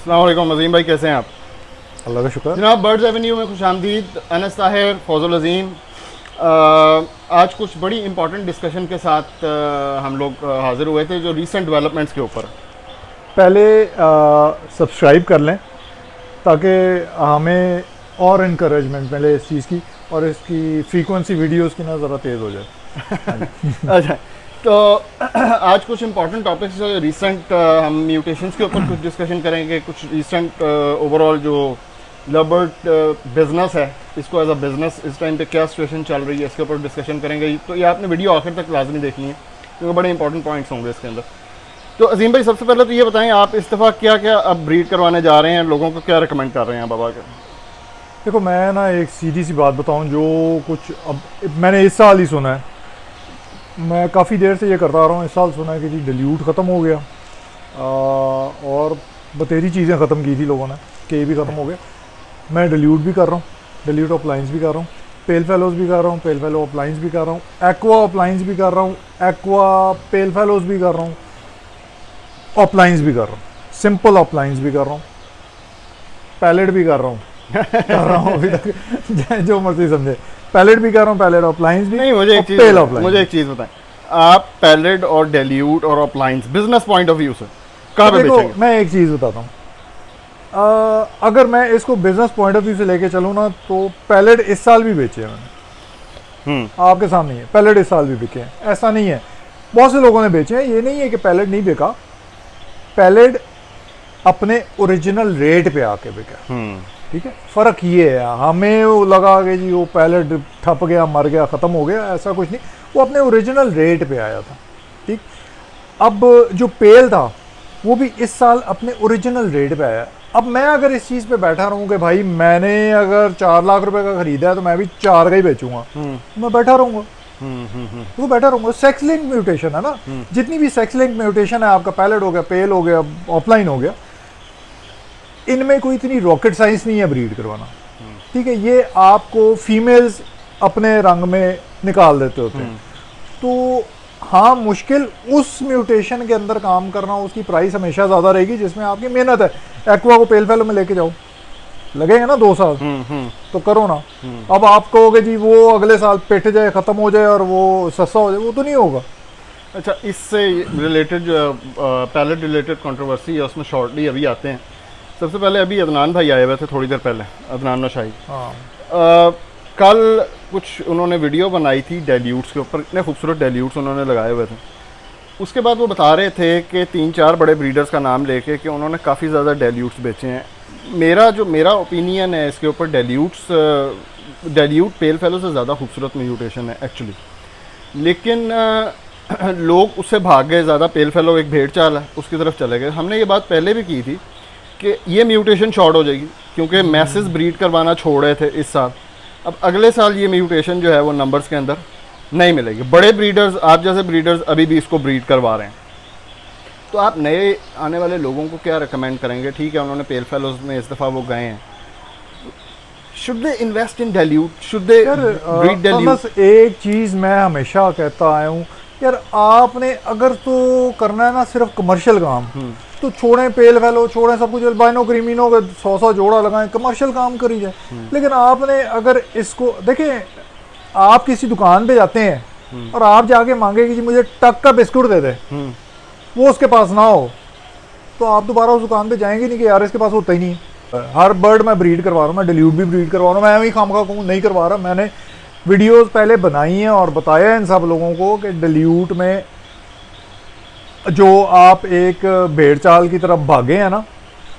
अस्सलाम वालेकुम अज़ीम भाई, कैसे हैं आप? अल्लाह का शुक्र। जनाब बर्ड्स एवेन्यू में खुशामदीद। अनस ताहिर, फौजुल अज़ीम। आज कुछ बड़ी इंपॉर्टेंट डिस्कशन के साथ हम लोग हाज़िर हुए थे जो रीसेंट डेवलपमेंट्स के ऊपर। पहले सब्सक्राइब कर लें ताकि हमें और इनकरेजमेंट मिले इस चीज़ की और इसकी फ्रीक्वेंसी वीडियोस की ना ज़रा तेज़ हो जाए। अच्छा, तो आज कुछ इंपॉर्टेंट टॉपिक्स रीसेंट हम म्यूटेशंस के ऊपर कुछ डिस्कशन करेंगे। कुछ रीसेंट ओवरऑल जो लवर्ड बिजनेस है, इसको एज अ बिज़नेस इस टाइम पे क्या सिचुएशन चल रही है, इसके ऊपर डिस्कशन करेंगे। तो ये आपने वीडियो आखिर तक लाजमी देखनी है क्योंकि बड़े इंपॉर्टेंट पॉइंट्स होंगे इसके अंदर। तो अजीम भाई, सबसे पहले तो ये बताएं, आप इस दफ़ा क्या क्या अब ब्रीड करवाने जा रहे हैं, लोगों को क्या रिकमेंड कर रहे हैं बाबा के? देखो, मैं ना एक सीधी सी बात बताऊं, जो कुछ अब मैंने इस साल ही सुना है, मैं काफ़ी देर से ये करता आ रहा हूँ, इस साल सुना है कि जी डिल्यूट ख़त्म हो गया और बतेरी चीज़ें ख़त्म की थी लोगों ने कि ये भी ख़त्म हो गया। मैं डिल्यूट भी कर रहा हूँ, डिल्यूट अप्लाइंस भी कर रहा हूँ, पेल फेलोज भी कर रहा हूँ, पेल फेलो अप्लाइंस भी कर रहा हूँ, एक्वा अप्लाइंस भी कर रहा हूँ, एक्वा पेल फेलोज भी कर रहा हूँ, अप्लाइंस भी कर रहा हूँ, सिंपल अप्लाइंस भी कर रहा हूँ, पैलेट भी कर रहा हूँ अभी तक जो मर्जी समझे, पैलेट भी कर रहा हूँ, पैलेट अप्लाइंस भी। नहीं, मुझे एक चीज़ बताएं, आप पैलेट और डेल्यूट और appliance business point of view से कहाँ पे बेचेंगे? मैं एक चीज़ बताता हूँ, अगर मैं इसको बिजनेस पॉइंट ऑफ व्यू से लेके चलूँ ना, तो पैलेट इस साल भी बेचे हैं मैंने, आपके सामने ही है, पैलेट इस साल भी बिके हैं, ऐसा नहीं है। बहुत से लोगों ने बेचे हैं, ये नहीं है कि पैलेट नहीं बिका, पैलेट अपने ओरिजिनल रेट पे आके बिका। ठीक है, फ़र्क ये है, हमें वो लगा कि जी वो पैलेट ठप गया, मर गया, ख़त्म हो गया, ऐसा कुछ नहीं, वो अपने ओरिजिनल रेट पे आया था। ठीक, अब जो पेल था वो भी इस साल अपने ओरिजिनल रेट पे आया। अब मैं अगर इस चीज़ पे बैठा रहूँ कि भाई मैंने अगर 4 लाख रुपए का ख़रीदा है तो मैं भी 4 का ही बेचूंगा, मैं बैठा रहूँगा, तो बैठा रहूँगा। सेक्स लिंक म्यूटेशन है ना, जितनी भी सेक्स लिंक म्यूटेशन है, आपका पैलेट हो गया, पेल हो गया, ऑफलाइन हो गया, इनमें कोई इतनी रॉकेट साइंस नहीं है ब्रीड करवाना। ठीक है, ये आपको फीमेल्स अपने रंग में निकाल देते होते हैं। तो हाँ, मुश्किल उस म्यूटेशन के अंदर काम करना, उसकी प्राइस हमेशा ज़्यादा रहेगी जिसमें आपकी मेहनत है। एक्वा को पेल फेलो में लेके जाओ, लगेगा ना 2 साल, तो करो ना। अब आप कहोगे जी वो अगले साल पिट जाए, ख़त्म हो जाए और वो सस्ता हो जाए, वो तो नहीं होगा। अच्छा, इससे रिलेटेड जो पैलेट रिलेटेड कंट्रोवर्सी है उसमें शॉर्टली अभी आते हैं। सबसे पहले अभी अदनान भाई आए हुए थे थोड़ी देर पहले, अदनान नौशाही। कल कुछ उन्होंने वीडियो बनाई थी डेल्यूट्स के ऊपर, इतने खूबसूरत डेल्यूट्स उन्होंने लगाए हुए थे। उसके बाद वो बता रहे थे कि 3-4 बड़े ब्रीडर्स का नाम लेके कि उन्होंने काफ़ी ज़्यादा डेल्यूट्स बेचे हैं। मेरा ओपिनियन है इसके ऊपर, डेल्यूट पेल फेलो से ज़्यादा खूबसूरत म्यूटेशन है एक्चुअली, लेकिन लोग उससे भाग गए ज़्यादा। पेल फेलो एक भेड़ चाल है, उसकी तरफ चले गए। हमने ये बात पहले भी की थी कि ये म्यूटेशन शॉर्ट हो जाएगी क्योंकि मैसेस ब्रीड करवाना छोड़ रहे थे इस साल। अब अगले साल ये म्यूटेशन जो है वो नंबर्स के अंदर नहीं मिलेगी। बड़े ब्रीडर्स, आप जैसे ब्रीडर्स अभी भी इसको ब्रीड करवा रहे हैं, तो आप नए आने वाले लोगों को क्या रिकमेंड करेंगे? ठीक है, उन्होंने पेल फेलोज में इस दफ़ा वो गए हैं, should they invest in dilute, should they breed dilute? एक चीज़ मैं हमेशा कहता आया हूँ यार, आपने अगर तो करना है ना सिर्फ कमर्शियल काम, तो छोड़ें पेल फेलो, छोड़ें सब कुछ, अल्बाइनो क्रीमिनो के 100 जोड़ा लगाएं, कमर्शियल काम करी जाए। लेकिन आपने अगर इसको देखें, आप किसी दुकान पे जाते हैं और आप जाके मांगे कि जी मुझे टक का बिस्कुट दे दे, वो उसके पास ना हो, तो आप दोबारा उस दुकान पे जाएंगे नहीं कि यार इसके पास होता ही नहीं है। हर बर्ड मैं ब्रीड करवा रहा हूँ, मैं डिल्यूट भी ब्रीड करवा रहा हूँ, मैं भी खामखा कहूँ नहीं करवा रहा। मैंने वीडियोस पहले बनाई हैं और बताया इन सब लोगों को कि डिल्यूट में जो आप एक भेड़ चाल की तरफ भागे हैं ना,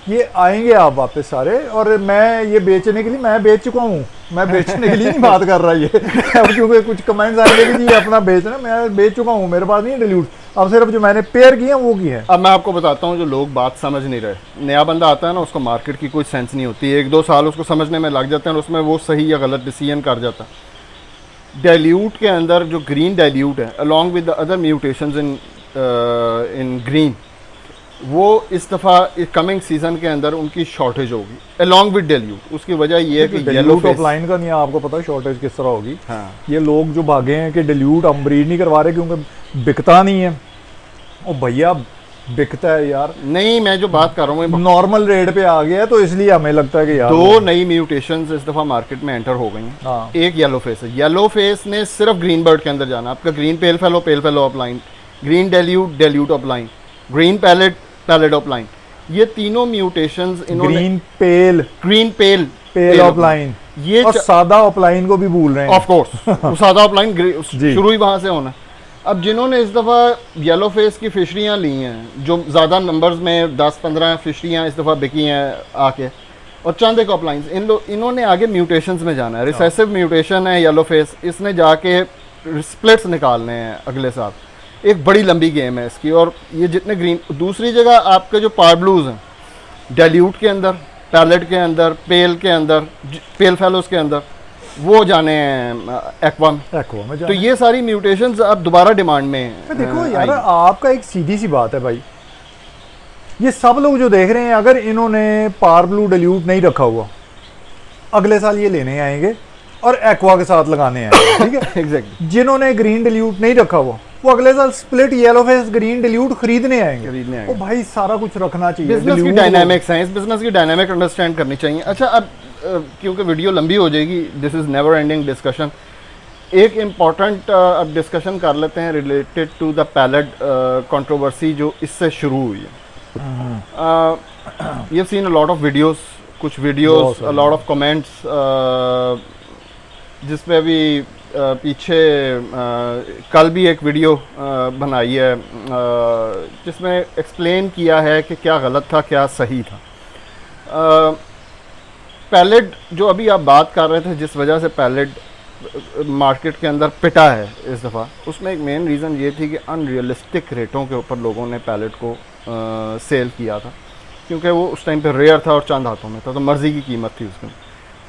ये आएंगे आप वापस सारे। और मैं ये बेचने के लिए, मैं बेच चुका हूँ, मैं बेचने के लिए नहीं बात कर रहा ये अब क्योंकि कुछ कमेंट्स आएंगे कि जी अपना बेचना, मैं बेच चुका हूँ, मेरे पास नहीं है डिल्यूट। अब सिर्फ जो मैंने पेयर किए हैं वो की है। अब मैं आपको बताता हूँ, जो लोग बात समझ नहीं रहे, नया बंदा आता है ना, उसको मार्केट की कोई सेंस नहीं होती, 1-2 साल उसको समझने में लग जाते हैं और उसमें वो सही या गलत डिसीजन कर जाता है। डेल्यूट के अंदर जो ग्रीन डेल्यूट है along with the other mutations in green, वो इस दफ़ा कमिंग सीजन के अंदर उनकी शॉर्टेज होगी अलॉन्ग विद डेल्यूट। उसकी वजह ये है कि डेल्यूट ऑफलाइन का नहीं है, आपको पता है शॉर्टेज किस तरह होगी। हाँ, ये लोग जो भागे हैं कि डेल्यूट हम ब्रीड नहीं करवा रहे क्योंकि बिकता नहीं है, ओ भैया बिकता है यार, नहीं, मैं जो बात कर रहा हूँ नॉर्मल रेट पे आ गया है, तो इसलिए हमें लगता है कि यार दो नई म्यूटेशंस इस दफ़ा मार्केट में एंटर हो गई हैं। हाँ। एक येलो फेस है, येलो फेस ने सिर्फ ग्रीन बर्ड के अंदर जाना, आपका green pale fallow opaline, green dilute opaline, green pallid opaline, ये तीनों म्यूटेशंस इन्होंने ग्रीन पेल ऑफलाइन ये और सादा ऑफलाइन को भी भूल रहे हैं। ऑफ कोर्स सादा ऑफलाइन शुरू ही वहाँ से होना। अब जिन्होंने इस दफ़ा येलो फेस की फिशरियाँ ली हैं, जो ज़्यादा नंबर्स में 10-15 फिशरियाँ इस दफ़ा बिकी हैं आके, और चंद एक ऑफलाइंस, इन्होंने आगे म्यूटेशंस में जाना है। रिसेसिव म्यूटेशन है येलो फेस, इसने जाके स्प्लिट्स निकालने हैं अगले साल। एक बड़ी लंबी गेम है इसकी। और ये जितने ग्रीन, दूसरी जगह आपके जो पार ब्लूज हैं डेल्यूट के अंदर, पैलेट के अंदर, पेल के अंदर, पेल फेलोज के अंदर, वो जाने हैं एक्वा में। तो ये सारी म्यूटेशंस अब दोबारा डिमांड में हैं। देखो यार, आपका एक सीधी सी बात है भाई, ये सब लोग जो देख रहे हैं, अगर इन्होंने पार ब्लू डेल्यूट नहीं रखा हुआ, अगले साल ये लेने आएंगे और एक्वा के साथ लगाने आएंगे, ठीक है। एग्जैक्टली। जिन्होंने ग्रीन डेल्यूट नहीं रखा हुआ, वो अगले साल split yellow face green dilute खरीदने आएंगे। ओ भाई, सारा कुछ रखना चाहिए। बिजनेस की डायनामिक्स हैं, इस बिजनेस की डायनामिक अंडरस्टैंड करनी चाहिए। अच्छा, अब क्योंकि वीडियो लंबी हो जाएगी, this is never ending discussion, एक इम्पॉर्टेंट अब डिस्कशन कर लेते हैं related to the palette controversy जो इससे शुरू हुई है। You seen a lot of videos, कुछ videos, a lot of comments, जिसमें भी पीछे कल भी एक वीडियो बनाई है जिसमें एक्सप्लेन किया है कि क्या गलत था क्या सही था। पैलेट जो अभी आप बात कर रहे थे, जिस वजह से पैलेट मार्केट के अंदर पिटा है इस दफ़ा, उसमें एक मेन रीज़न ये थी कि अनरियलिस्टिक रेटों के ऊपर लोगों ने पैलेट को सेल किया था, क्योंकि वो उस टाइम पे रेयर था और चंद हाथों में था, तो मर्ज़ी की कीमत थी उसमें।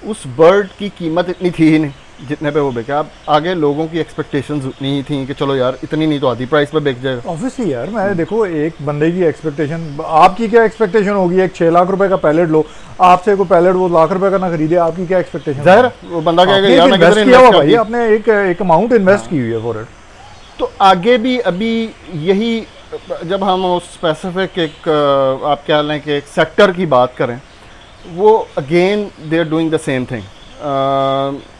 उस बर्ड की कीमत इतनी थी ही नहीं जितने पे वो बिका। अब आगे लोगों की एक्सपेक्टेशंस उतनी ही थी कि चलो यार इतनी नहीं तो आधी प्राइस पे बिक जाएगा। ऑब्वियसली यार, मैं देखो एक बंदे की एक्सपेक्टेशन, आपकी क्या एक्सपेक्टेशन होगी? एक 6 लाख रुपए का पैलेट लो, आपसे कोई पैलेट वो लाख रुपए का ना खरीदे, आपकी क्या एक्सपेक्टेशन? जाहिर वो बंदा कहेगा यार मैं किधर इन्वेस्ट भाई, आपने एक अमाउंट इन्वेस्ट की हुई है फॉर इट। तो आगे भी अभी यही, जब हम उस स्पेसिफिक एक आप क्या लें कि एक सेक्टर की बात करें, वो again they are doing the same thing.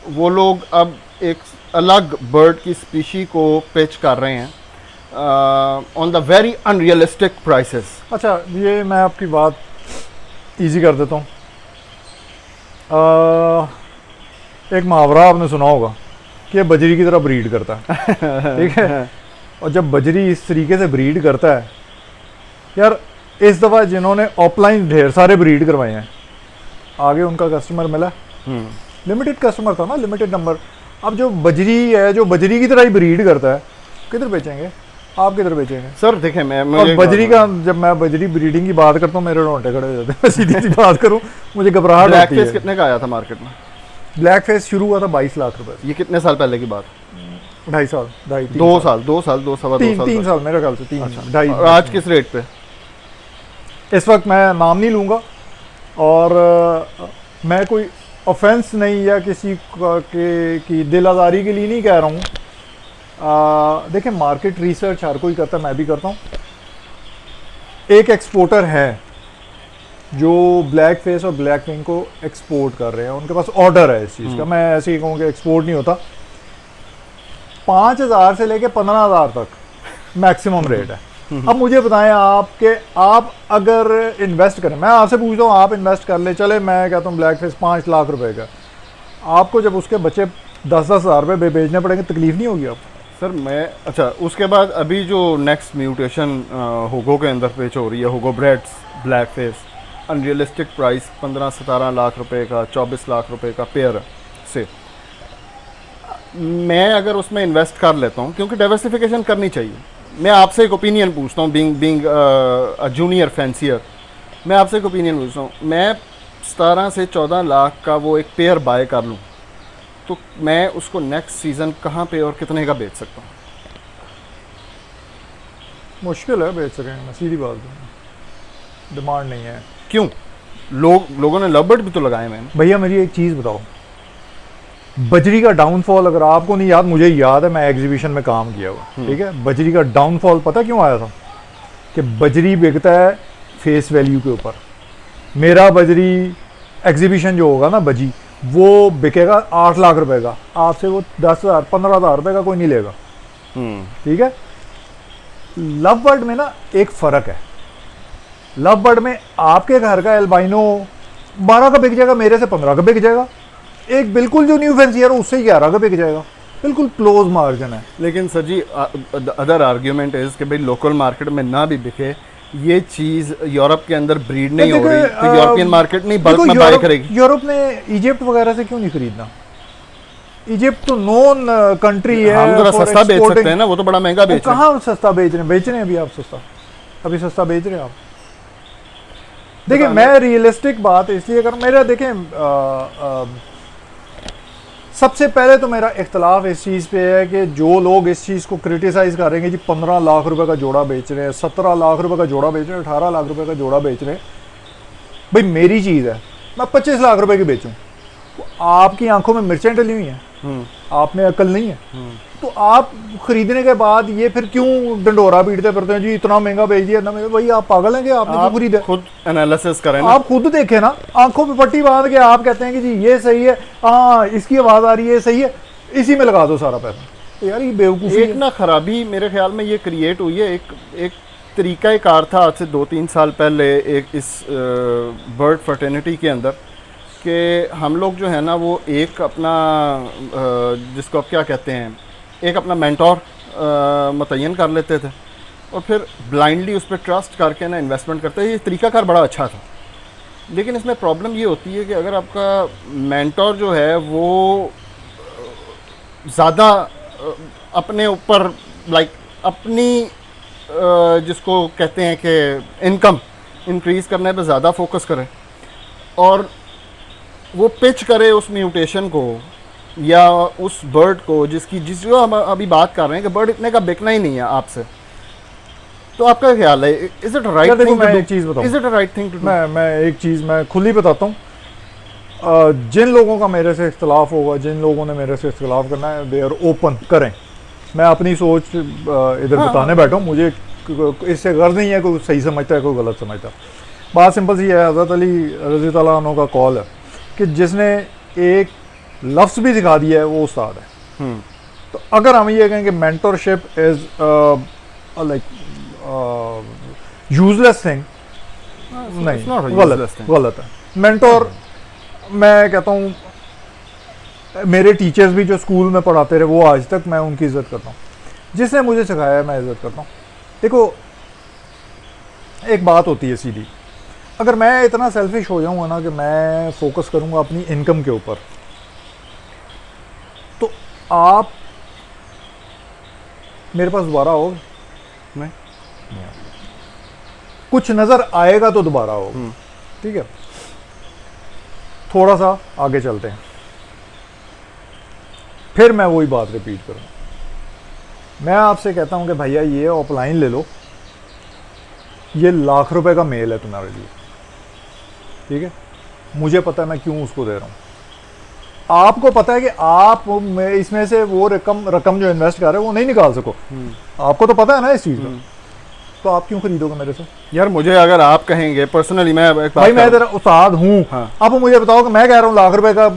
वो लोग अब एक अलग बर्ड की स्पीशी को पिच कर रहे हैं on the very unrealistic prices. अच्छा, ये मैं आपकी बात इजी कर देता हूँ। एक मुहावरा आपने सुना होगा कि ये बजरी की तरह ब्रीड करता है, ठीक है। और जब बजरी इस तरीके से ब्रीड करता है यार, इस दफ़ा जिन्होंने ऑफलाइन ढेर सारे ब्रीड करवाए हैं, आगे उनका कस्टमर मिला, लिमिटेड कस्टमर था ना, लिमिटेड नंबर। अब जो बजरी है, जो बजरी की तरह ही ब्रीड करता है, किधर बेचेंगे आप? किधर बेचेंगे सर? देखें, मैं और बजरी का, जब मैं बजरी ब्रीडिंग की बात करता हूँ मेरे रोंगटे खड़े हो जाते हैं। मैं सीधी सी बात करूँ, मुझे घबराहट होती है। कितने का आया था मार्केट में? ब्लैक फेस शुरू हुआ था 22 लाख रुपए। ये कितने साल पहले की बात? 2.5 साल, 2 साल, 2 साल, 3 साल मेरे ख्याल से, 3 2.5। और आज किस रेट पे? इस वक्त मैं नाम नहीं लूँगा, और मैं कोई ऑफेंस नहीं या किसी की दिल आज़ारी के लिए नहीं कह रहा हूँ। देखें, मार्केट रिसर्च हर कोई करता है, मैं भी करता हूँ। एक एक्सपोर्टर है जो ब्लैक फेस और ब्लैक विंग को एक्सपोर्ट कर रहे हैं, उनके पास ऑर्डर है इस चीज़ का। मैं ऐसे ही कहूँ कि एक्सपोर्ट नहीं होता। 5,000 से लेके 15,000 तक मैक्सिमम रेट है। अब मुझे बताएं आप अगर इन्वेस्ट करें, मैं आपसे पूछता हूँ, आप इन्वेस्ट कर ले, चले मैं कहता हूँ ब्लैक फेस 5 लाख रुपए का, आपको जब उसके बच्चे 10-10 हज़ार रुपये बेचने पड़ेंगे, तकलीफ नहीं होगी आपको? सर मैं, अच्छा, उसके बाद अभी जो नेक्स्ट म्यूटेशन होगो के अंदर पेच हो रही है, होगो breads black face, unrealistic price 15-17 lakh रुपए का, 24 लाख रुपए का पेयर से। मैं अगर उसमें इन्वेस्ट कर लेता हूँ, क्योंकि डाइवर्सिफिकेशन करनी चाहिए, मैं आपसे एक ओपिनियन पूछता हूँ, बीइंग अ जूनियर फैंसियर, मैं आपसे एक ओपिनियन पूछता हूँ, मैं 17 से 14 लाख का वो एक पेयर बाय कर लूँ, तो मैं उसको नेक्स्ट सीज़न कहाँ पे और कितने का बेच सकता हूँ? मुश्किल है बेच सकेंगे, मैं सीधी बात है, डिमांड नहीं है। क्यों? लोगों ने लव बर्ड भी तो लगाए मैंने। भैया मेरी एक चीज़ बताओ, बजरी का डाउनफॉल अगर आपको नहीं याद, मुझे याद है, मैं एग्जीबिशन में काम किया हुआ, ठीक है। बजरी का डाउनफॉल पता क्यों आया था? कि बजरी बिकता है फेस वैल्यू के ऊपर। मेरा बजरी एग्जीबिशन जो होगा ना बजी, वो बिकेगा 8 लाख रुपए का, आपसे वो 10,000 15,000 रुपए का कोई नहीं लेगा। ठीक है। लव बर्ड में ना एक फ़र्क है, लव बर्ड में आपके घर का एल्बाइनो 12 का बिक जाएगा, मेरे से 15 का बिक जाएगा। एक बिल्कुल जो न्यू फैंसियर है उससे 11 का बिक जाएगा, बिल्कुल क्लोज मार्जिन है। लेकिन sir ji other argument is कि भाई लोकल मार्केट में ना भी बिके, ये चीज़ यूरोप के अंदर ब्रीड नहीं हो रही, तो यूरोपियन मार्केट नहीं बल्क में बाय करेगी। यूरोप ने इजिप्ट वगैरह से क्यों नहीं खरीदना? इजिप्ट तो नॉन कंट्री है, हम जरा सस्ता बेच सकते हैं ना, वो तो बड़ा महंगा बेच रहे हैं। कहाँ सस्ता बेच रहे हैं अभी आप सस्ता, अभी सस्ता बेच रहे हैं आप। देखिए मैं रियलिस्टिक बात इसलिए कर, मेरा देखें सबसे पहले तो मेरा इख्तलाफ इस चीज़ पे है कि जो लोग इस चीज़ को क्रिटिसाइज़ करेंगे जी 15 लाख रुपए का जोड़ा बेच रहे हैं, 17 लाख रुपए का जोड़ा बेच रहे हैं, 18 लाख रुपए का जोड़ा बेच रहे हैं। भाई मेरी चीज़ है, मैं 25 लाख रुपए की बेचूं, आपकी आंखों में मिर्चें डली हुई हैं, आप में अकल नहीं है, तो आप खरीदने के बाद ये फिर क्यों डंडोरा पीटते फिरते हैं जी इतना महंगा बेच दिया ना? भाई आप पागल हैं कि आपने क्यों खरीदा? खुद एनालिसिस करें ना, आप खुद देखें ना, आंखों पे पट्टी बांध के आप कहते हैं कि जी ये सही है, हाँ इसकी आवाज़ आ रही है, सही है, इसी में लगा दो सारा पैसा। तो यार ये बेवकूफ़ी एक ना खराबी मेरे ख्याल में ये क्रिएट हुई है। एक तरीका कार था आज से 2-3 साल पहले एक इस बर्ड फर्टिनिटी के अंदर, कि हम लोग जो है ना वो एक अपना जिसको आप क्या कहते हैं, एक अपना मेंटोर मुतय्यन कर लेते थे और फिर ब्लाइंडली उस पर ट्रस्ट करके ना इन्वेस्टमेंट करते थे। ये तरीकाकार बड़ा अच्छा था, लेकिन इसमें प्रॉब्लम ये होती है कि अगर आपका मेंटोर जो है वो ज़्यादा अपने ऊपर लाइक अपनी जिसको कहते हैं कि इनकम इंक्रीज़ करने पे ज़्यादा फोकस करे और वो पिच करे उस म्यूटेशन को या उस बर्ड को जिस जो हम अभी बात कर रहे हैं कि बर्ड इतने का बिकना ही नहीं है आपसे, तो आपका ख्याल है इज इट राइट थिंग? मैं एक चीज़ बताऊं, is it right thing to? मैं एक चीज़ मैं खुली बताता हूँ। जिन लोगों का मेरे से इख्तलाफ होगा, जिन लोगों ने मेरे से इख्तलाफ करना है, दे आर ओपन करें। मैं अपनी सोच इधर बताने बैठा हूँ, मुझे इससे गर्ज नहीं है कोई सही समझता है कोई गलत समझता है। बात सिंपल सी है, हज़रत अली रज़ी अल्लाह अन्हु का कॉल है कि जिसने एक लफ्ज़ भी सिखा दिया है वो उस्ताद है। तो अगर हम ये कहें कि mentorship is like useless thing, नहीं, गलत है। मेंटोर मैं कहता हूँ, मेरे टीचर्स भी जो स्कूल में पढ़ाते रहे वो आज तक मैं उनकी इज़्ज़त करता हूँ, जिसने मुझे सिखाया मैं इज़्ज़त करता हूँ। देखो एक बात होती है सीधी, अगर मैं इतना सेल्फिश हो जाऊँगा ना कि मैं फोकस करूँगा अपनी इनकम के ऊपर, तो आप मेरे पास दोबारा आओगे? नहीं, कुछ नज़र आएगा तो दोबारा होगा। ठीक है, थोड़ा सा आगे चलते हैं, फिर मैं वही बात रिपीट करूँ। मैं आपसे कहता हूँ कि भैया ये ऑफलाइन ले लो, ये लाख रुपए का मेल है तुम्हारे लिए, ठीक है, मुझे पता है मैं क्यों उसको दे रहा हूँ, आपको पता है कि आप इसमें से वो रकम जो इन्वेस्ट कर रहे हो वो नहीं निकाल सको, आपको तो पता है ना इस चीज़ का, तो आप क्यों खरीदोगे मेरे से? यार मुझे अगर आप कहेंगे पर्सनली, मैं एक भाई मैं तेरा उस्ताद हूँ, हाँ। आप मुझे बताओ कि मैं कह रहा हूँ लाख रुपए का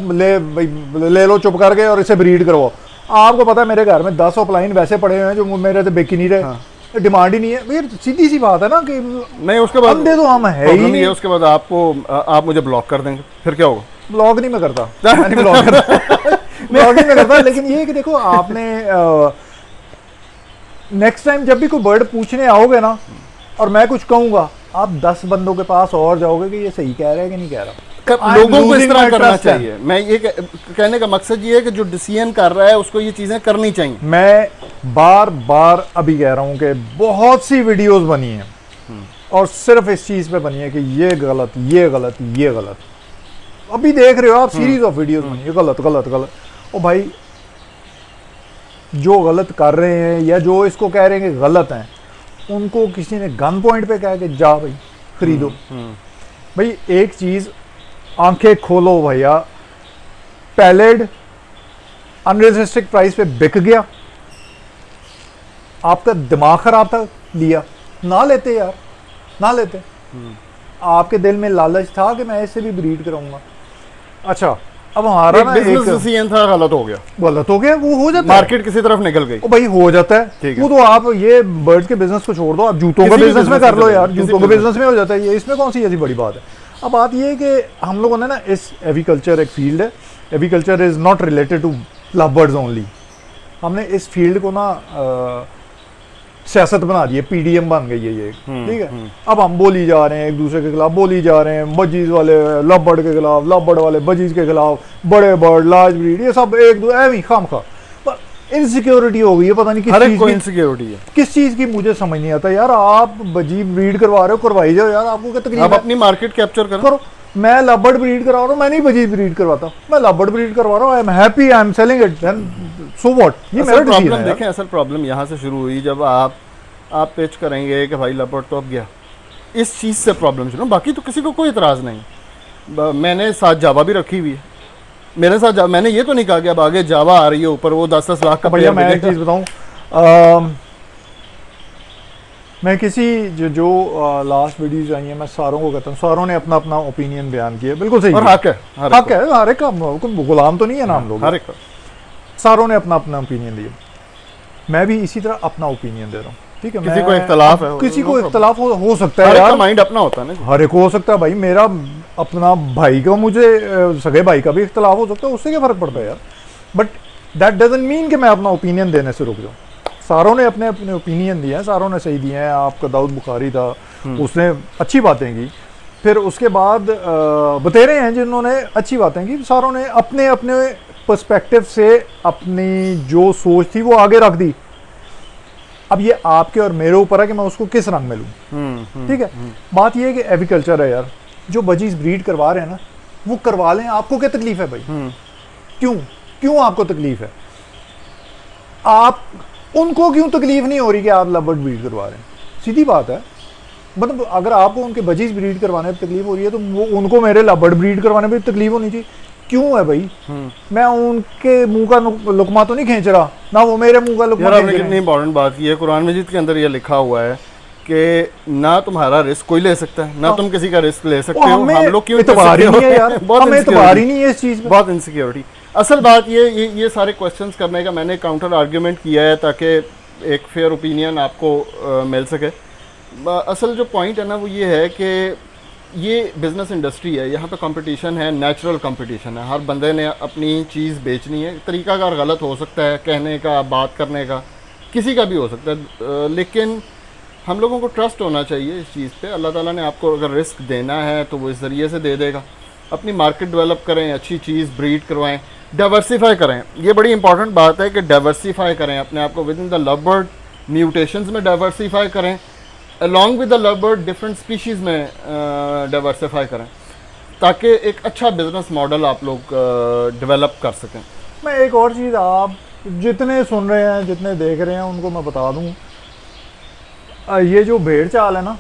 ले लो चुप करके और इसे ब्रीड करवाओ, आपको पता है मेरे घर में 10 ऑफलाइन वैसे पड़े हुए हैं जो मेरे से बिक ही नहीं रहे, हाँ। डिमांड ही नहीं है। ये सीधी सी बात है ना कि नहीं, उसके बाद हम दे दो, हम है ही नहीं। उसके बाद आप मुझे ब्लॉक कर देंगे, फिर क्या होगा? ब्लॉग नहीं मैं करता, मैं नहीं ब्लॉग करता ब्लॉग नहीं मैं करता, लेकिन ये कि देखो आपने नेक्स्ट टाइम जब भी कोई बर्ड पूछने आओगे ना और मैं कुछ कहूँगा, आप 10 बंदों के पास और जाओगे कि ये सही कह रहा है कि नहीं कह रहा। लोगों को इस तरह करना चाहिए। मैं ये कहने का मकसद ये है कि जो डिसीजन कर रहा है उसको ये चीज़ें करनी चाहिए। मैं बार बार अभी कह रहा हूँ कि बहुत सी वीडियोस बनी हैं और सिर्फ इस चीज़ पे बनी है कि ये गलत, ये गलत, ये गलत। अभी देख रहे हो आप सीरीज ऑफ वीडियोस बनी है, गलत गलत गलत। ओ भाई, जो गलत कर रहे हैं या जो इसको कह रहे हैं कि गलत हैं, उनको किसी ने गन पॉइंट पे कहा कि जा भाई खरीदो। भाई एक चीज़, आंखें खोलो भैया, पैलेड अनरियलिस्टिक प्राइस पे बिक गया, आपका दिमाग खराब था, लिया, ना लेते यार, ना लेते। आपके दिल में लालच था कि मैं इससे भी ब्रीड कराऊंगा। अच्छा, अब हमारा ना बिजनेस एक डिसीजन था, गलत हो गया, गलत हो गया, वो हो जाता है, मार्केट किसी तरफ निकल गई। ओ भाई हो जाता है। ठीक है। वो तो आप ये बर्ड्स के बिजनेस को छोड़ दो, आप जूतों का किसी भी बिजनेस में business कर लो में यार, किसी जूतों के business बिजनेस में हो जाता है ये, इसमें कौन सी ऐसी बड़ी बात है। अब बात ये है कि हम लोगों ने ना इस एविकल्चर एक फील्ड है, aviculture is not related to love birds only. हमने इस फील्ड को ना सियासत बना दी है, पीडीएम बन गई है ये, ठीक है। अब हम बोली जा रहे हैं, एक दूसरे के खिलाफ बोली जा रहे हैं, बजीज वाले लव बर्ड के खिलाफ, लव बर्ड वाले बजीज के खिलाफ, बड़े बर्ड लार्ज ब्रीड, ये सब एक दो ऐवी खाम खा इनसिक्योरिटी हो गई है, पता नहीं किस हर एक चीज को की, इनसिक्योरिटी है। किस चीज की मुझे समझ नहीं आता यार। आप बजी ब्रीड करवा रहे हो, करवाई जाओ यार, आपको क्या तकलीफ आप है? अपनी मार्केट कैप्चर करो। करो। मैं लबर्ड ब्रीड करवा रहा हूँ, मैं नहीं बजी ब्रीड करवाता, मैं लबर्ड ब्रीड करवा रहा हूँ, I am happy, I am selling it, then so what, ये मेरा असल डिसीजन प्रॉब्लम है देखें, असल प्रॉब्लम यहाँ से शुरू हुई जब आप पिच करेंगे कि भाई लपट तो अब गया, इस चीज़ से प्रॉब्लम शुरू। बाकी तो किसी को कोई इतराज़ नहीं। मैंने साथ जावा भी रखी हुई है, मेरे साथ मैंने ये तो नहीं कहा कि अब आगे जावा आ रही है ऊपर, वो 10-10 लाख का भैया। player मैं एक बिकेगा। चीज़ बताऊँ, मैं किसी जो लास्ट वीडियोज आई हैं, मैं सारों को कहता हूँ, सारों ने अपना अपना ओपिनियन बयान किया, बिल्कुल सही और किया। हक है, हर हक है, हर एक का, कोई गुलाम तो नहीं है ना हम लोग, हर एक का। सारों ने अपना अपना ओपिनियन दिया। मैं भी इसी तरह अपना ओपिनियन दे रहा हूँ, ठीक है। किसी मैं- को इख्तलाफ है, किसी no को problem। इख्तलाफ हो सकता है हर एक का यार, माइंड अपना होता है ना। हर एक हो सकता है भाई। मेरा अपना भाई का, मुझे सगे भाई का भी इख्तलाफ हो सकता है, उससे क्या फर्क पड़ता है यार। बट दैट डजंट मीन कि मैं अपना ओपिनियन देने से रुक जाऊँ। सारों ने अपने अपने ओपिनियन दिए हैं, सारों ने सही दिए हैं। आपका दाऊद बुखारी था, उसने अच्छी बातें की, फिर उसके बाद बतेरे हैं जिन्होंने अच्छी बातें की। सारों ने अपने अपने पर्सपेक्टिव से अपनी जो सोच थी वो आगे रख दी। अब ये आपके और मेरे ऊपर है कि मैं उसको किस रंग में लूँ, ठीक है। बात ये है कि एविकल्चर है यार, जो बजीज ब्रीड करवा रहे हैं ना, वो करवा लें, आपको क्या तकलीफ है भाई? क्यों क्यों आपको तकलीफ है? आप उनको क्यों तकलीफ नहीं हो रही कि आप लबर्ड ब्रीड करवा रहे हैं? सीधी बात है। मतलब अगर आपको उनके बजीज ब्रीड करवाने में तकलीफ हो रही है तो वो उनको मेरे लबर्ड ब्रीड करवाने में तकलीफ होनी चाहिए। क्यों है भाई? मैं उनके मुंह का लुकमा तो नहीं खींच रहा ना, वो मेरे मुंह का लुकमा यार खींच आपने रहे कितनी हैं। इंपॉर्टेंट बात की है। कुरान मजीद के अंदर ये लिखा हुआ है कि ना तुम्हारा रिस्क कोई ले सकता है, ना तुम किसी का रिस्क ले सकते हो। हम लोग क्यों इतबार ही नहीं है यार, बहुत हमें इतबार insecurity, ही नहीं है इस चीज में। बहुत इनसिक्योरिटी। असल बात ये सारे क्वेश्चंस करने का मैंने काउंटर आर्ग्यूमेंट किया है ताकि एक फेयर ओपिनियन आपको मिल सके। असल जो पॉइंट है ना वो ये है कि ये बिज़नेस इंडस्ट्री है, यहाँ पे कंपटीशन है, नेचुरल कंपटीशन है। हर बंदे ने अपनी चीज़ बेचनी है। तरीकाकार गलत हो सकता है कहने का, बात करने का, किसी का भी हो सकता है, लेकिन हम लोगों को ट्रस्ट होना चाहिए इस चीज़ पे। अल्लाह ताला ने आपको अगर रिस्क देना है तो वो इस ज़रिए से दे देगा। अपनी मार्केट डेवलप करें, अच्छी चीज़ ब्रीड करवाएं, डाइवर्सिफाई करें। ये बड़ी इंपॉर्टेंट बात है कि डाइवर्सिफाई करें अपने आप को। With in the lovebird mutations में डाइवर्सिफाई करें, along with the lovebird different species में डाइवर्सिफाई करें, ताकि एक अच्छा बिजनेस मॉडल आप लोग डेवलप कर सकें। मैं एक और चीज़, आप जितने सुन रहे हैं, जितने देख रहे हैं, उनको मैं बता दूं, ये जो भेड़ चाल है ना,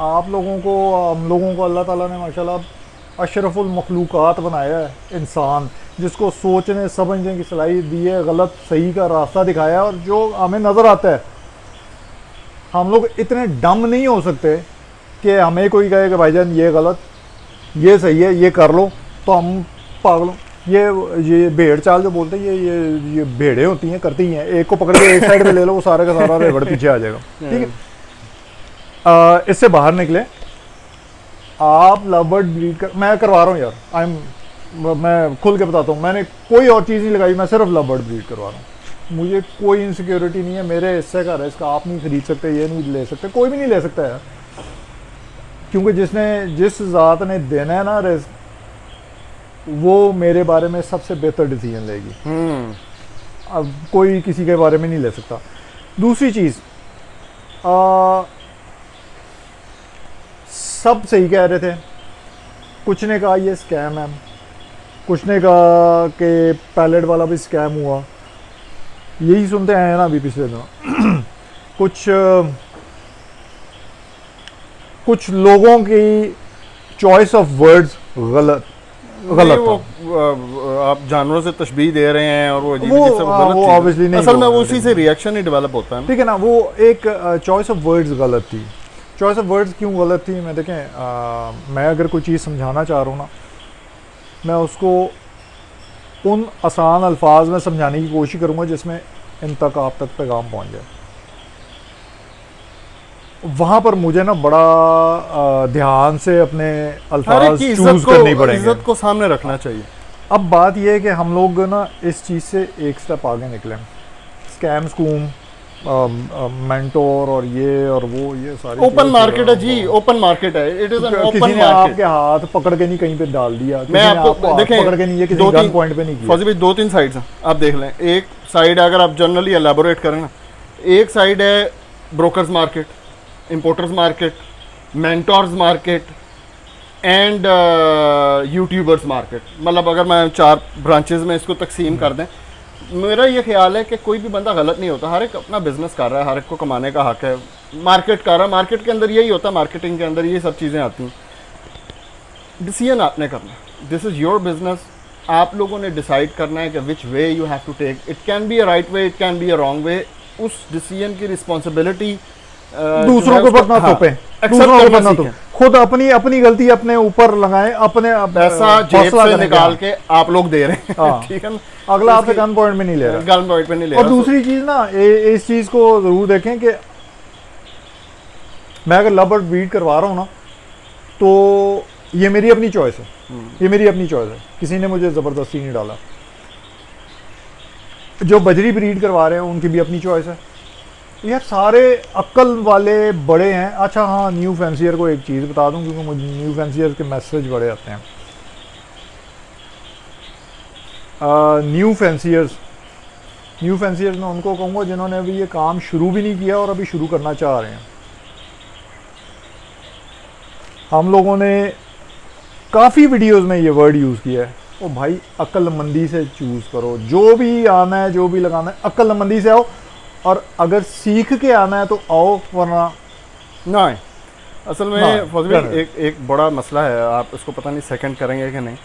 आप लोगों को, हम लोगों को अल्लाह ताला ने माशाल्लाह अशरफुल मखलूक़ात बनाया है। इंसान जिसको सोचने समझने की सलाहियत दी है, गलत सही का रास्ता दिखाया है। और जो हमें नज़र आता है, हम लोग इतने डम नहीं हो सकते कि हमें कोई कहे कि भाईजान ये गलत, ये सही है, ये कर लो, तो हम पागलों। ये भेड़ चाल जो बोलते हैं, ये भेड़ें होती हैं, करती हैं। एक को पकड़ के एक साइड पे ले लो, वो सारा का सारा रेवड़ पीछे आ जाएगा, ठीक है। इससे बाहर निकले। आप लवबर्ड ब्रीड कर, मैं करवा रहा हूँ यार, मैं खुल के बताता हूँ, मैंने कोई और चीज़ नहीं लगाई, मैं सिर्फ लवबर्ड ब्रीड करवा रहा हूँ। मुझे कोई इनसिक्योरिटी नहीं है। मेरे हिस्से का रिस्क आप नहीं खरीद सकते, ये नहीं ले सकते, कोई भी नहीं ले सकता यार। क्योंकि जिस ज़ात ने देना है ना रिस्क, वो मेरे बारे में सबसे बेहतर डिसीजन लेगी। अब कोई किसी के बारे में नहीं ले सकता। दूसरी चीज़, सब सही कह रहे थे। कुछ ने कहा ये स्कैम है, कुछ ने कहा कि पैलेट वाला भी स्कैम हुआ। यही सुनते आए हैं ना अभी पिछले दिनों। कुछ लोगों की चॉइस ऑफ वर्ड्स गलत, गलत वो आप जानवरों से तशबीह दे रहे हैं और वो अजीब अजीब से गलत वो चीज़ है। obviously नहीं असल में होगा, वो उसी से रिएक्शन ही डेवलप होता है ना। ठीक है ना। वो एक चॉइस ऑफ वर्ड्स गलत थी। चॉइस ऑफ वर्ड्स क्यों गलत थी, मैं देखें मैं अगर कोई चीज़ समझाना चाह रहा हूँ ना, मैं उसको उन आसान अल्फाज में समझाने की कोशिश करूँगा जिसमें इन तक आप तक पैगाम पहुँच जाए। वहाँ पर मुझे ना बड़ा ध्यान से अपने हर एक अल्फाज की चूज करनी इज्जत पड़ेंगे। को सामने रखना चाहिए। अब बात यह है कि हम लोग ना इस चीज़ से एक स्टेप आगे निकले। स्कैम स्कूम मेंटोर और ये और वो, ये सारी ओपन चीज़ें मार्केट है थोड़ा- जी, ओपन मार्केट है, इट इज एन किसी ओपन ने मार्केट। आपके हाथ पकड़ के नहीं कहीं पे डाल दिया, किसी मैं ने आपको हाथ देखें, पकड़ के नहीं, ये किसी दो गन तीन पॉइंट पे नहीं किया। फौजी भाई, 2-3 साइड्स हैं, आप देख लें। एक साइड अगर आप जनरली एलेबोरेट करें ना, एक साइड है brokers market, importers market, mentors market and YouTubers market. मतलब अगर मैं 4 ब्रांचेस में इसको तकसीम कर दें, मेरा ये ख्याल है कि कोई भी बंदा गलत नहीं होता, हर एक अपना बिजनेस कर रहा है, हर एक को कमाने का हक है। मार्केट कर रहा है, मार्केट के अंदर यही होता है, मार्केटिंग के अंदर ये सब चीज़ें आती हैं। डिसीजन आपने करना, दिस इज़ योर बिजनेस। आप लोगों ने डिसाइड करना है कि which way you have to take. It can be a right way, it can be a wrong way. उस डिसीजन की रिस्पॉन्सिबिलिटी दूसरों के ऊपर ना थोपें, दूसरों के ऊपर ना थोपें, खुद अपनी अपनी गलती अपने ऊपर लगाएं, अपने पैसा जेब से निकाल के आप लोग दे रहे हैं। हाँ। ठीक है ना, अगला आपसे गन पॉइंट में नहीं ले रहा। गन पॉइंट पे नहीं ले और रहा। दूसरी चीज ना, इस चीज को जरूर देखें कि मैं अगर लव बर्ड ब्रीड करवा रहा हूँ ना, तो ये मेरी अपनी चॉइस है, ये मेरी अपनी चॉइस है, किसी ने मुझे जबरदस्ती नहीं डाला। जो बजरी ब्रीड करवा रहे हैं उनकी भी अपनी चॉइस है। यार सारे अक्ल वाले बड़े हैं। अच्छा हाँ, न्यू फैंसियर को एक चीज़ बता दूं, क्योंकि मुझे न्यू फैंसियर के मैसेज बड़े आते हैं। न्यू फैंसियर्स मैं उनको कहूँगा जिन्होंने अभी ये काम शुरू भी नहीं किया और अभी शुरू करना चाह रहे हैं। हम लोगों ने काफ़ी वीडियोस में ये वर्ड यूज़ किया है, ओ भाई अक्लमंदी से चूज़ करो, जो भी आना है, जो भी लगाना है, अक्लमंदी से आओ। और अगर सीख के आना है तो आओ, वरना ना। असल ना, में फौजी correct। एक बड़ा मसला है, आप इसको पता नहीं सेकंड करेंगे कि नहीं।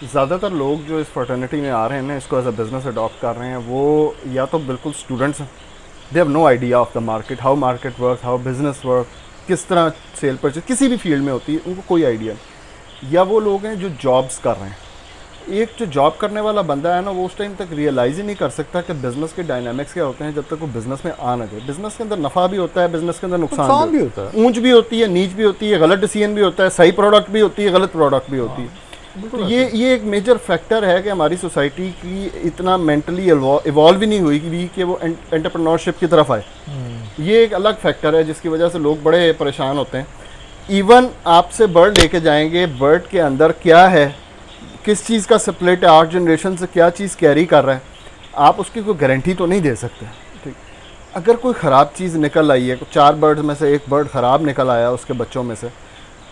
ज़्यादातर लोग जो इस फर्टर्निटी में आ रहे हैं ना, इसको एज अ बिज़नेस अडॉप्ट कर रहे हैं, वो या तो बिल्कुल स्टूडेंट्स हैं, they have no idea of the market, how market work, how business work, किस तरह सेल परचेज किसी भी फील्ड में होती है, उनको कोई आइडिया नहीं। या वो लोग हैं जो जॉब्स कर रहे हैं। एक जो जॉब करने वाला बंदा है ना, वो उस टाइम तक रियलाइज़ ही नहीं कर सकता कि बिज़नेस के डायनामिक्स क्या होते हैं, जब तक वो बिज़नेस में आ ना जाए। बिज़नेस के अंदर नफ़ा भी होता है, बिज़नेस के अंदर नुकसान भी होता है। ऊंच भी होती है, नीच भी होती है, गलत डिसीजन भी होता है, सही प्रोडक्ट भी होती है, गलत प्रोडक्ट भी होती है। तो ये एक मेजर फैक्टर है कि हमारी सोसाइटी की इतना मेंटली इवॉल्व ही नहीं हुई कि वो एंटरप्रेन्योरशिप की तरफ आए। ये एक अलग फैक्टर है जिसकी वजह से लोग बड़े परेशान होते हैं। इवन आपसे बर्ड लेके जाएंगे, बर्ड के अंदर क्या है, किस चीज़ का स्प्लिट है, 8 जनरेशन से क्या चीज़ कैरी कर रहा है, आप उसकी कोई गारंटी तो नहीं दे सकते। ठीक, अगर कोई ख़राब चीज़ निकल आई है, 4 बर्ड में से एक बर्ड ख़राब निकल आया उसके बच्चों में से,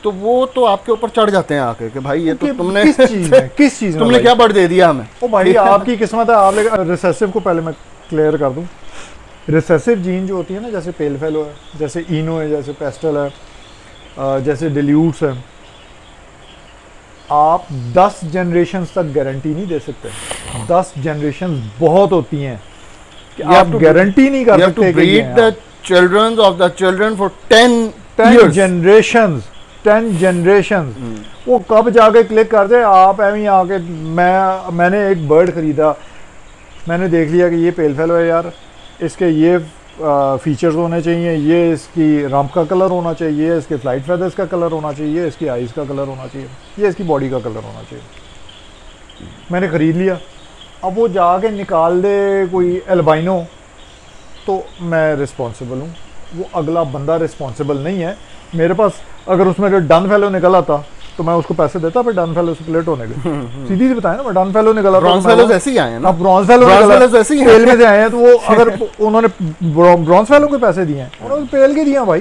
तो वो तो आपके ऊपर चढ़ जाते हैं आके कि भाई ये तो तुमने किस चीज़ तुमने क्या बर्ड दे दिया हमें। ओ भाई आपकी किस्मत है। आप लेकर रिसेसिव को पहले मैं क्लियर कर दूं। रिसेसिव जीन जो होती है ना, जैसे पेल फेलो है, जैसे इनो है, जैसे पेस्टल है, जैसे डिल्यूट्स है, आप 10 जनरेशंस तक गारंटी नहीं दे सकते। 10 जनरेशंस बहुत होती हैं कि आप गारंटी नहीं कर सकते। Breed the children of the children for 10 generations, 10 generations. वो कब जाके क्लिक कर दे, आप एवं आके मैंने एक बर्ड खरीदा, मैंने देख लिया कि ये पेल फेलो है यार, इसके ये फीचर्स होने चाहिए, ये इसकी रंप का कलर होना चाहिए, इसके फ्लाइट फेदर्स का कलर होना चाहिए, इसकी आइज़ का कलर होना चाहिए, ये इसकी बॉडी का कलर होना चाहिए। मैंने ख़रीद लिया, अब वो जाके निकाल दे कोई एल्बाइनो, तो मैं रिस्पॉन्सिबल हूँ, वो अगला बंदा रिस्पॉन्सिबल नहीं है। मेरे पास अगर उसमें जो डन फेलो निकला था तो मैं उसको पैसे देता फिर डन फेलो से प्लेट होने के। सीधी सी बताया ना, मैं डन फेलो निकला था, ब्रॉन्ज फेलोज ऐसे ही आए हैं ना। अब ब्रॉन्ज फेलो ऐसे ही पेल में से आए हैं, तो वो अगर उन्होंने ब्रॉन्ज फेलो के पैसे दिए हैं, उन्होंने पेल के दिए भाई,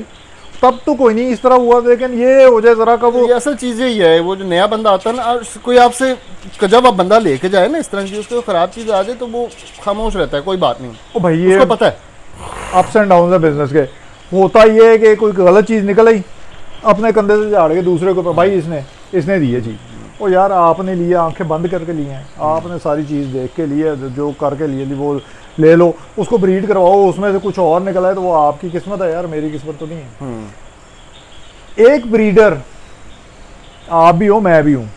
तब तो कोई नहीं इस तरह हुआ। लेकिन ये हो जाए जरा का वो, ये असल चीज़ यही है, वो जो नया बंदा आता है ना, कोई आपसे जब आप बंदा लेके जाए ना इस तरह की, उसको ख़राब चीज़ आ जाए तो वो खामोश रहता है, कोई बात नहीं। ओ भाई ये उसको पता है अप्स एंड डाउन है बिजनेस के। होता ये है कि कोई गलत चीज़ निकल आई, अपने कंधे से झाड़ के दूसरे को, भाई इसने दी है चीज़, ओ यार आपने लिया, आंखें बंद करके लिए हैं, आपने सारी चीज़ देख के लिए, जो करके लिए थी वो ले लो, उसको ब्रीड करवाओ, उसमें से कुछ और निकला है तो वो आपकी किस्मत है यार, मेरी किस्मत तो नहीं है। एक ब्रीडर, आप भी हो मैं भी हूँ,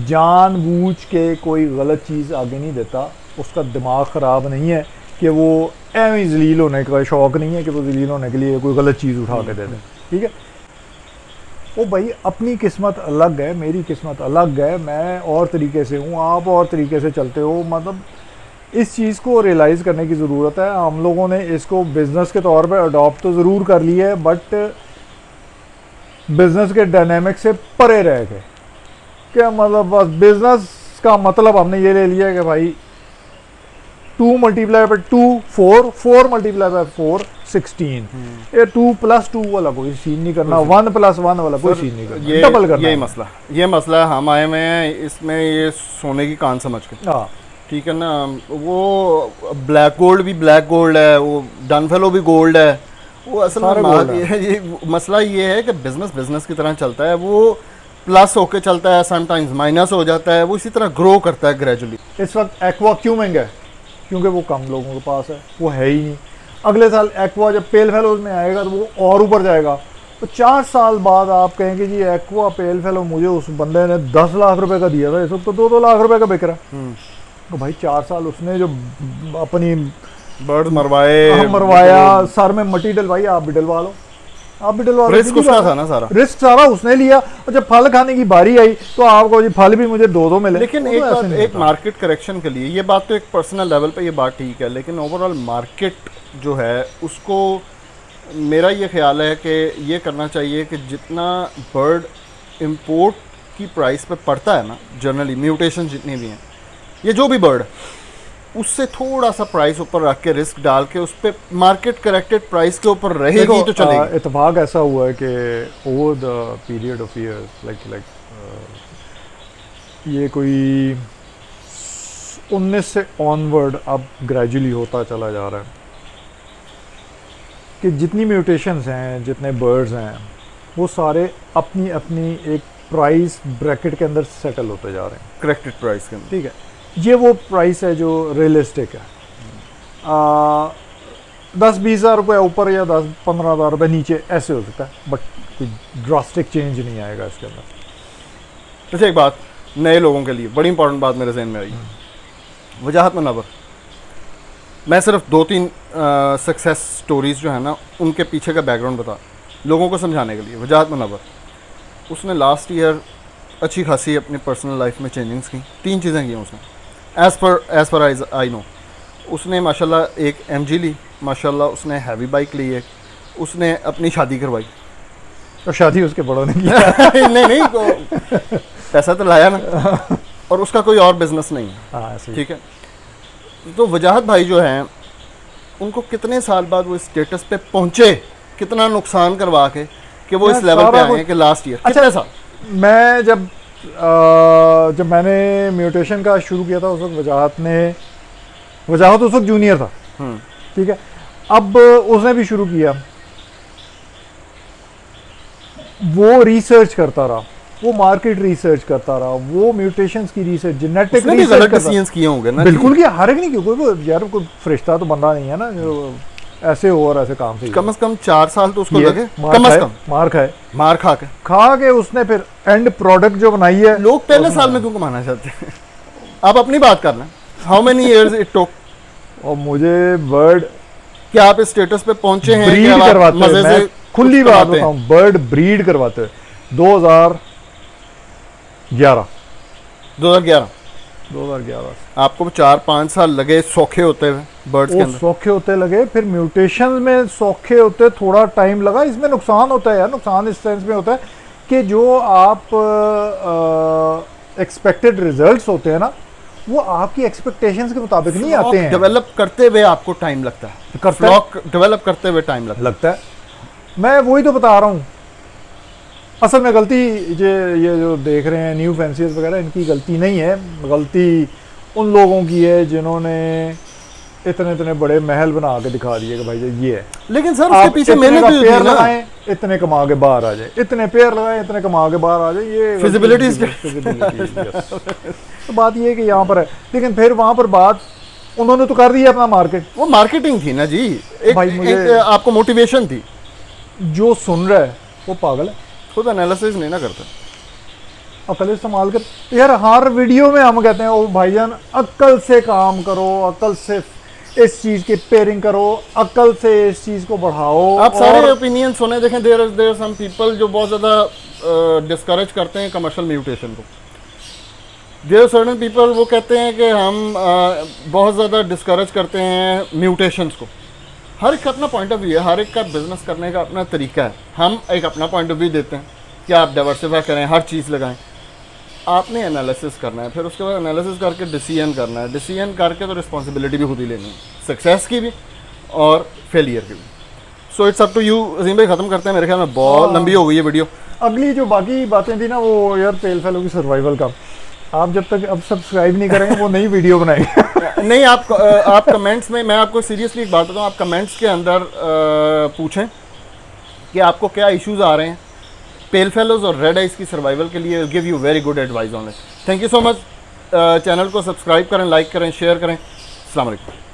जानबूझ के कोई गलत चीज़ आगे नहीं देता, उसका दिमाग ख़राब नहीं है कि वो एवं जलील होने का शौक़ नहीं है कि वो जलील होने के लिए कोई गलत चीज़ उठा के दे दे, ठीक है। ओ भाई अपनी किस्मत अलग है, मेरी किस्मत अलग है, मैं और तरीके से हूँ, आप और तरीके से चलते हो, मतलब इस चीज़ को रियलाइज़ करने की ज़रूरत है। हम लोगों ने इसको बिज़नेस के तौर पे अडॉप्ट तो ज़रूर कर लिया है, बट बिज़नेस के डायनेमिक से परे रह गए। क्या मतलब, बस बिज़नेस का मतलब हमने ये ले लिया है कि भाई 2 मल्टीप्लाई बाई 2 4, 4 मल्टीप्लाई बाई 4 16, ये 2 + 2 वाला कोई सीन नहीं करना, 1 + 1 वाला कोई सीन नहीं करना, डबल करना। ये मसला हम आए हुए हैं इसमें, ये सोने की कान समझ के, हाँ ठीक है ना। वो ब्लैक गोल्ड भी ब्लैक गोल्ड है, वो डनफेलो भी गोल्ड है, वो असल में ये मसला ये है कि बिजनेस बिजनेस की तरह चलता है, वो प्लस होके चलता है, समटाइम्स माइनस हो जाता है, वो इसी तरह ग्रो करता है ग्रेजुअली। इस वक्त एक्वा क्यों महंगा है? क्योंकि वो कम लोगों के पास है, वो है ही नहीं। अगले साल एक्वा जब पेल फेलोज में आएगा तो वो और ऊपर जाएगा, तो 4 साल बाद आप कहेंगे जी एक्वा पेल फेलो मुझे उस बंदे ने 10 लाख रुपए का दिया था, इस वक्त तो 2-2 लाख रुपए का बिक रहा है। तो भाई 4 साल उसने जो अपनी बर्ड मरवाया, सर में मट्टी डलवाई, आप भी डलवा लो, आप भी डलवा लो। रिस्क उसका था ना सारा, रिस्क सारा उसने लिया, और जब फल खाने की बारी आई तो आपको जी फल भी मुझे 2-2 मिले। लेकिन एक मार्केट करेक्शन के लिए ये बात तो एक पर्सनल लेवल पे ये बात ठीक है, लेकिन ओवरऑल मार्केट जो है उसको मेरा ये ख्याल है कि ये करना चाहिए कि जितना बर्ड इंपोर्ट की प्राइस पे पड़ता है ना, जनरली म्यूटेशन जितने भी हैं, ये जो भी बर्ड उससे थोड़ा सा प्राइस ऊपर रख के रिस्क डाल के उस पर मार्केट करेक्टेड प्राइस के ऊपर रहेगी तो चलेगी। इत्तेफाक ऐसा हुआ है कि over the period of years like ये कोई 19 से ऑनवर्ड अब ग्रेजुअली होता चला जा रहा है कि जितनी म्यूटेशंस हैं, जितने बर्ड्स हैं, वो सारे अपनी अपनी एक प्राइस ब्रैकेट के अंदर सेटल होते जा रहे हैं, करेक्टेड प्राइस के अंदर। ठीक है, ये वो प्राइस है जो रियलिस्टिक है। 10-20 हज़ार रुपये ऊपर या 10-15 हज़ार रुपये नीचे ऐसे हो सकता है, बट कोई ड्रास्टिक चेंज नहीं आएगा इसके अंदर। अच्छा, एक बात नए लोगों के लिए बड़ी इंपॉर्टेंट बात मेरे जहन में आई, वजाहत मुनव्वर। मैं सिर्फ 2-3 सक्सेस स्टोरीज जो है ना उनके पीछे का बैकग्राउंड बता लोगों को समझाने के लिए। वजाहत मुनव्वर, उसने लास्ट ईयर अच्छी खासी अपनी पर्सनल लाइफ में चेंजिंग्स की। 3 चीज़ें की उसने, एज़ पर आई नो। उसने माशाल्लाह एक MG ली, माशाल्लाह उसने हैवी बाइक ली है, उसने अपनी शादी करवाई। और शादी उसके बड़ों ने की नहीं तो पैसा तो लाया ना, और उसका कोई और बिजनेस नहीं है, ठीक है। तो वजाहत भाई जो हैं उनको कितने साल बाद वो स्टेटस पे पहुंचे, कितना नुकसान करवा के कि वो इस लेवल पे आए हैं कि लास्ट ईयर। अच्छा साल मैं जब मैंने म्यूटेशन का शुरू किया था उस वक्त वजाहत उस वक्त जूनियर था, ठीक है। अब उसने भी शुरू किया, वो रिसर्च करता रहा, वो मार्केट रिसर्च करता रहा, वो म्यूटेशंस की रिसर्च, जेनेटिक रिसर्च किए होंगे ना, बिल्कुल किया, हर एक नहीं किया। कोई यार कोई फरिश्ता तो बंदा नहीं है ना जो ऐसे हो और ऐसे काम से। कम से कम 4 साल तो उसको लगे, मार खा के उसने फिर एंड प्रोडक्ट जो बनाई है। लोग पहले साल में क्यों कमाना चाहते हैं? आप अपनी बात करना, how many years it took. और मुझे बर्ड क्या आप इस स्टेटस पे पहुंचे हैं? ब्रीड करवाते मजे से खुली बात बताऊं, बर्ड ब्रीड करवाते हुए 2011 आपको 4-5 साल लगे सौखे होते हुए बर्ड्स के अंदर, सौखे होते लगे, फिर म्यूटेशन में सौखे होते थोड़ा टाइम लगा। इसमें नुकसान होता है यार, नुकसान इस सेंस में होता है कि जो आप एक्सपेक्टेड रिजल्ट्स होते हैं ना, वो आपकी एक्सपेक्टेशंस के मुताबिक नहीं आते हैं। डेवलप करते हुए आपको टाइम लगता है, फ्लॉक डेवलप करते हुए टाइम लगता है। मैं वही तो बता रहा हूँ, असल में गलती ये जो देख रहे हैं न्यू फैंसियर्स वगैरह, इनकी गलती नहीं है, गलती उन लोगों की है जिन्होंने इतने इतने बड़े महल बना के दिखा दिए कि भाई ये है। लेकिन सर उसके आप पीछे इतने मेहनत का भी होती है पेड़ ना। लगाएं, इतने कमा के बाहर आ जाए, इतने पेड़ लगाएं, इतने कमा के बाहर आ जाए, ये Feasibility feasibility, yes। तो बात ये है कि यहाँ पर है, लेकिन फिर वहाँ पर बात उन्होंने तो कर दिया अपना मार्केट। वो मार्केटिंग थी ना जी, भाई मुझे- एक आपको मोटिवेशन थी। जो सुन रहा है वो पागल है, खुद एनालिसिस नहीं ना करता। अकल इस्तेमाल कर। यार हर वीडियो में हम कहते हैं ओ भाईजान अक्ल से काम करो, अक्ल से इस चीज की पेयरिंग करो, अक्ल से इस चीज को बढ़ाओ। आप सारे और ओपिनियन सुने, देखें देयर सम पीपल जो बहुत ज़्यादा डिस्करेज करते हैं कमर्शियल म्यूटेशन को। देयर सर्टन पीपल वो कहते हैं कि हम बहुत ज़्यादा डिस्करेज करते हैं म्यूटेशंस को। हर एक का अपना पॉइंट ऑफ व्यू है, हर एक का बिजनेस करने का अपना तरीका है। हम एक अपना पॉइंट ऑफ व्यू देते हैं कि आप डाइवर्सिफाई करें, हर चीज़ लगाएं। आपने एनालिसिस करना है, फिर उसके बाद एनालिसिस करके डिसीजन करना है। डिसीजन करके तो रिस्पॉन्सिबिलिटी भी खुद ही लेनी है, सक्सेस की भी और फेलियर की भी। So it's up to you. Azeem भाई ख़त्म करते हैं, मेरे ख्याल में बहुत लंबी हो गई है वीडियो। अगली जो बाकी बातें थी ना वो यार पेल फेलो की सर्वाइवल का, आप जब तक अब सब्सक्राइब नहीं करेंगे वो नई वीडियो बनाएंगे। नहीं, आप कमेंट्स में, मैं आपको सीरियसली एक बात बताऊँ, आप कमेंट्स के अंदर पूछें कि आपको क्या इश्यूज़ आ रहे हैं पेल फेलोज और रेड आइज की सर्वाइवल के लिए। Give you very good advice on it. Thank you so much. Channel को सब्सक्राइब करें, लाइक करें, शेयर करें। अस्सलाम वालेकुम।